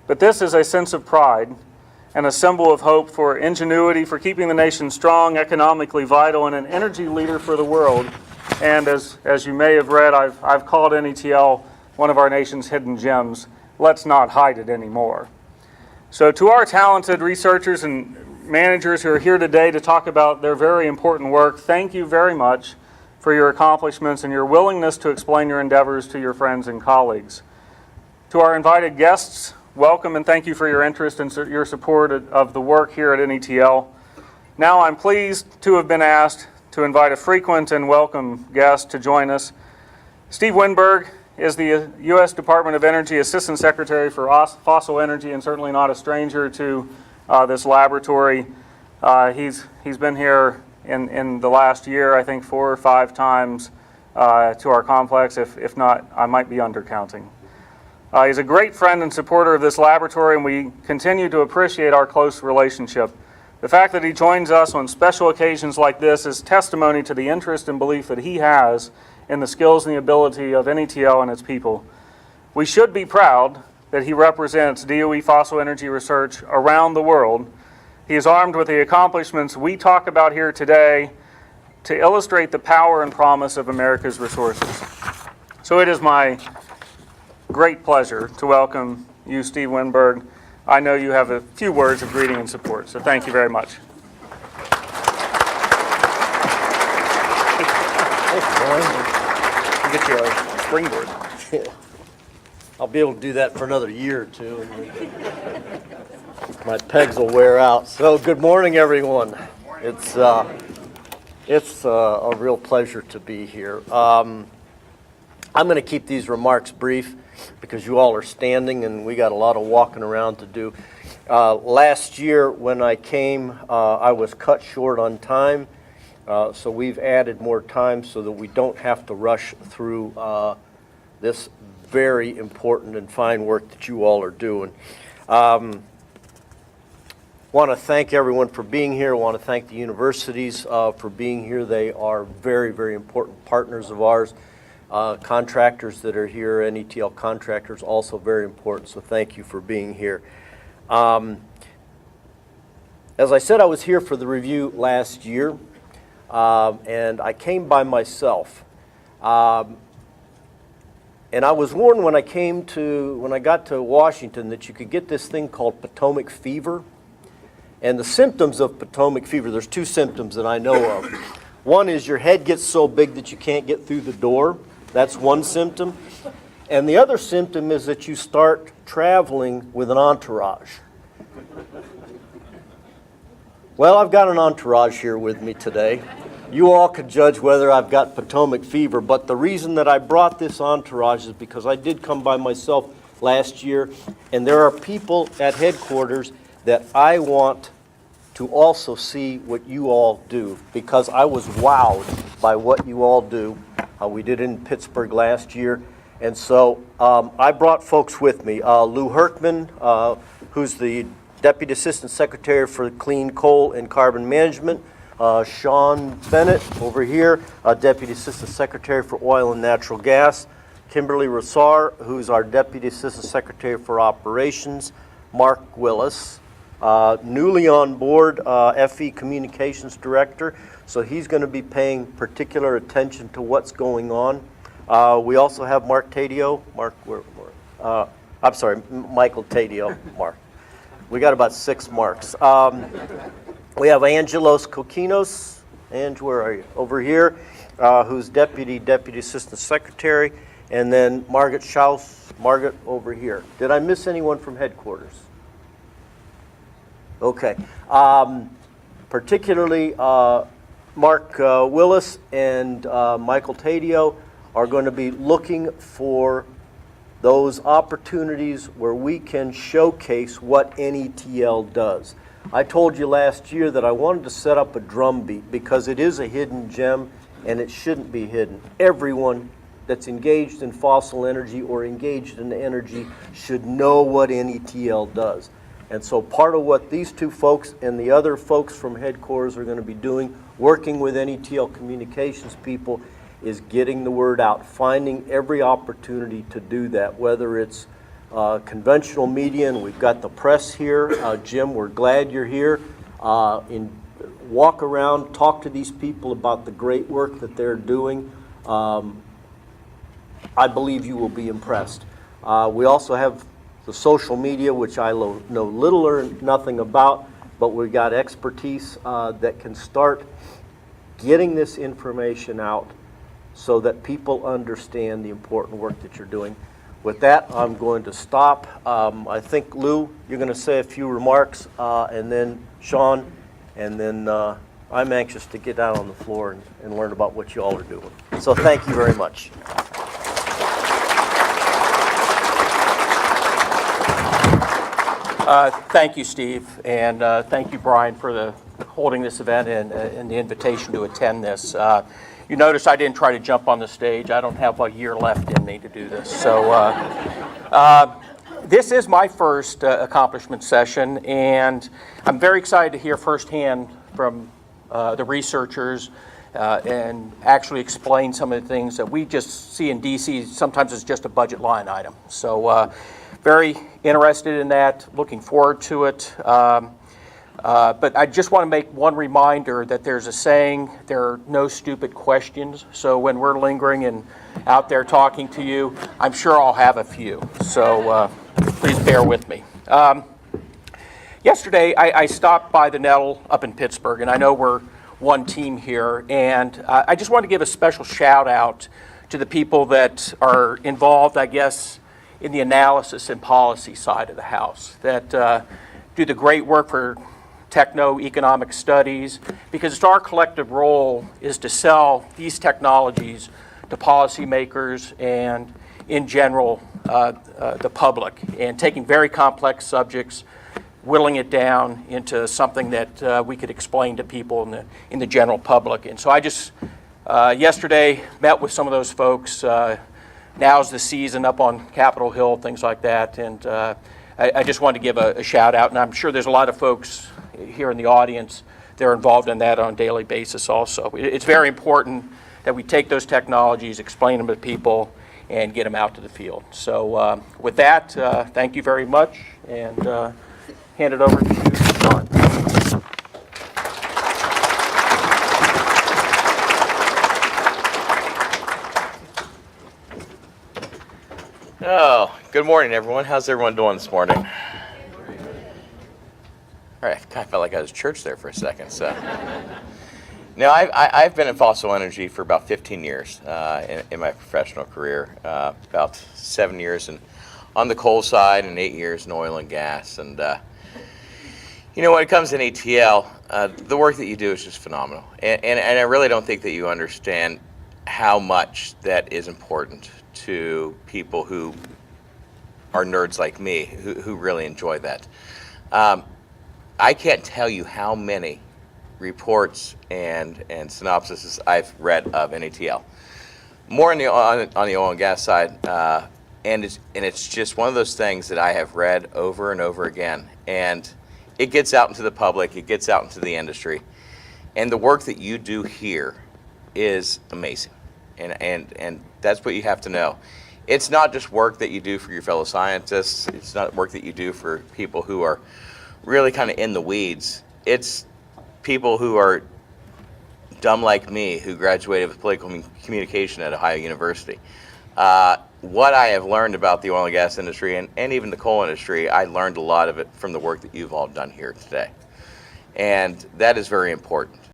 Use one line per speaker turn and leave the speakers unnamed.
But this is a sense of pride and a symbol of hope for ingenuity, for keeping the nation strong, economically vital, and an energy leader for the world. And as you may have read, I've called NETL one of our nation's hidden gems. Let's not hide it anymore. So to our talented researchers and managers who are here today to talk about their very important work, thank you very much for your accomplishments and your willingness to explain your endeavors to your friends and colleagues. To our invited guests, welcome and thank you for your interest and your support of the work here at NETL. Now I'm pleased to have been asked to invite a frequent and welcome guest to join us. Steve Winberg is the U.S. Department of Energy Assistant Secretary for Fossil Energy and certainly not a stranger to this laboratory. He's been here in the last year, I think 4 or 5 times to our complex. If not, I might be undercounting. He's a great friend and supporter of this laboratory, and we continue to appreciate our close relationship. The fact that he joins us on special occasions like this is testimony to the interest and belief that he has in the skills and the ability of NETL and its people. We should be proud that he represents DOE fossil energy research around the world. He is armed with the accomplishments we talk about here today to illustrate the power and promise of America's resources. So it is my great pleasure to welcome you, Steve Winberg. I know you have a few words of greeting and support, so thank you very much. I'll get you a springboard.
I'll be able to do that for another year or two. My pegs will wear out. So good morning, everyone. It's a real pleasure to be here. I'm going to keep these remarks brief because you all are standing and we got a lot of walking around to do. Last year when I came, I was cut short on time, so we've added more time so that we don't have to rush through this very important and fine work that you all are doing. Want to thank everyone for being here. Want to thank the universities for being here. They are very, very important partners of ours. Contractors that are here, NETL contractors, also very important, so thank you for being here. As I said, I was here for the review last year, and I came by myself. And I was warned when I got to Washington that you could get this thing called Potomac fever. And the symptoms of Potomac fever, there's 2 symptoms that I know of. One is your head gets so big that you can't get through the door. That's one symptom. And the other symptom is that you start traveling with an entourage. Well, I've got an entourage here with me today. You all could judge whether I've got Potomac fever, but the reason that I brought this entourage is because I did come by myself last year, and there are people at headquarters that I want to also see what you all do, because I was wowed by what you all do. We did it in Pittsburgh last year, and so I brought folks with me. Lou Herkman, who's the Deputy Assistant Secretary for Clean Coal and Carbon Management. Sean Bennett over here, Deputy Assistant Secretary for Oil and Natural Gas. Kimberly Rossar, who's our Deputy Assistant Secretary for Operations. Mark Willis, newly on board FE Communications Director, so he's going to be paying particular attention to what's going on. We also have Mark Taddeo. Michael Taddeo. Mark. We got about 6 Marks. We have Angelos Kokinos. Ange, where are you? Over here, who's Deputy Assistant Secretary, and then Margaret Schaus. Margaret over here. Did I miss anyone from headquarters? Okay. Particularly Mark Willis and Michael Taddeo are going to be looking for those opportunities where we can showcase what NETL does. I told you last year that I wanted to set up a drumbeat because it is a hidden gem and it shouldn't be hidden. Everyone that's engaged in fossil energy or engaged in energy should know what NETL does. And so part of what these 2 folks and the other folks from headquarters are going to be doing, working with NETL communications people, is getting the word out, finding every opportunity to do that, whether it's conventional media, and we've got the press here. Jim, we're glad you're here. Walk around, talk to these people about the great work that they're doing. I believe you will be impressed. We also have the social media, which I know little or nothing about, but we've got expertise that can start getting this information out so that people understand the important work that you're doing. With that, I'm going to stop. I think, Lou, you're going to say a few remarks, and then Sean, and then I'm anxious to get out on the floor and learn about what you all are doing. So thank you very much.
Thank you, Steve, and thank you, Brian, for holding this event and the invitation to attend this. You notice I didn't try to jump on the stage. I don't have a year left in me to do this. So this is my first accomplishment session, and I'm very excited to hear firsthand from the researchers and actually explain some of the things that we just see in DC. Sometimes it's just a budget line item. So very interested in that, looking forward to it. But I just want to make one reminder that there's a saying, there are no stupid questions. So when we're lingering and out there talking to you, I'm sure I'll have a few. So please bear with me. Yesterday, I stopped by the NETL up in Pittsburgh, and I know we're one team here. And I just want to give a special shout out to the people that are involved, I guess, in the analysis and policy side of the house, that do the great work for techno-economic studies, because it's our collective role is to sell these technologies to policymakers and, in general, the public, and taking very complex subjects, whittling it down into something that we could explain to people in the general public. And so I just yesterday met with some of those folks. Now's the season up on Capitol Hill, things like that, and I just wanted to give a shout out, and I'm sure there's a lot of folks here in the audience that are involved in that on a daily basis also. It's very important that we take those technologies, explain them to people, and get them out to the field. So with that, thank you very much, and hand it over to Sean.
Oh, good morning, everyone. How's everyone doing this morning? All right, I kind of felt like I was at church there for a second. So, now I've been in fossil energy for about 15 years in my professional career. About 7 years on the coal side and 8 years in oil and gas. And you know, when it comes to NETL, the work that you do is just phenomenal. And I really don't think that you understand how much that is important to people who are nerds like me, who really enjoy that. I can't tell you how many reports and synopsises I've read of NETL. More on the oil and gas side, and it's just one of those things that I have read over and over again. And it gets out into the public, it gets out into the industry, and the work that you do here is amazing. And that's what you have to know. It's not just work that you do for your fellow scientists. It's not work that you do for people who are really kind of in the weeds. It's people who are dumb like me, who graduated with political communication at Ohio University. What I have learned about the oil and gas industry and even the coal industry, I learned a lot of it from the work that you've all done here today. And that is very important.